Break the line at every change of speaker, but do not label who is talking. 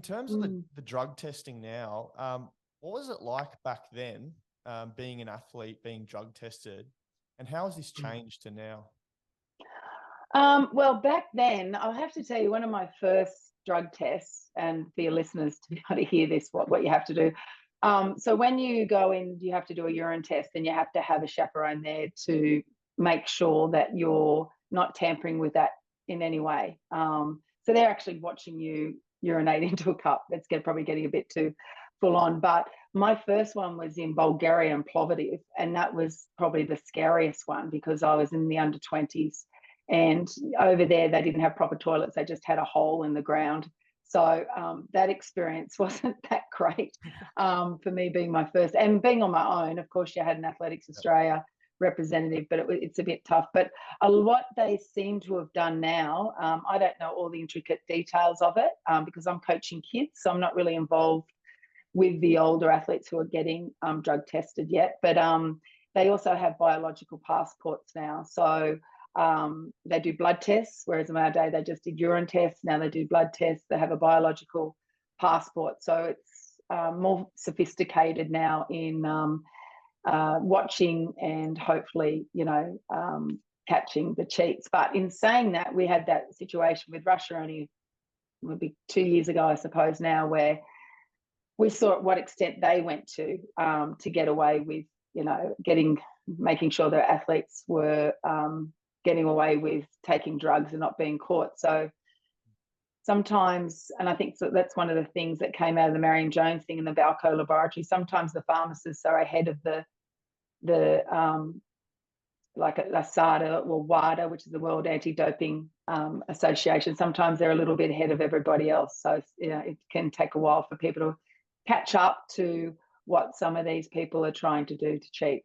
terms of the drug testing now, what was it like back then, being an athlete, being drug tested, and how has this changed to now?
Well, back then, I'll have to tell you, one of my first drug tests, and for your listeners to be able to hear this, what you have to do. So when you go in, you have to do a urine test, and you have to have a chaperone there to make sure that you're not tampering with that in any way. So they're actually watching you urinate into a cup. That's probably getting a bit too full on. But my first one was in Bulgaria and Plovdiv, and that was probably the scariest one because I was in the under 20s. And over there, they didn't have proper toilets. They just had a hole in the ground. So that experience wasn't that great for me, being my first. And being on my own, of course, you had an Athletics Australia representative, but it's a bit tough. But what they seem to have done now, I don't know all the intricate details of it because I'm coaching kids, so I'm not really involved with the older athletes who are getting drug tested yet. But they also have biological passports now. So they do blood tests, whereas in our day they just did urine tests. Now they do blood tests. They have a biological passport. So it's more sophisticated now in watching and hopefully, catching the cheats. But in saying that, we had that situation with Russia only maybe 2 years ago, I suppose now, where we saw at what extent they went to get away with, making sure their athletes were getting away with taking drugs and not being caught. So sometimes, and I think that's one of the things that came out of the Marion Jones thing in the Balco laboratory, sometimes the pharmacists are ahead of the like ASADA or WADA, which is the World Anti-Doping Association. Sometimes they're a little bit ahead of everybody else. So, it can take a while for people to catch up to what some of these people are trying to do to cheat.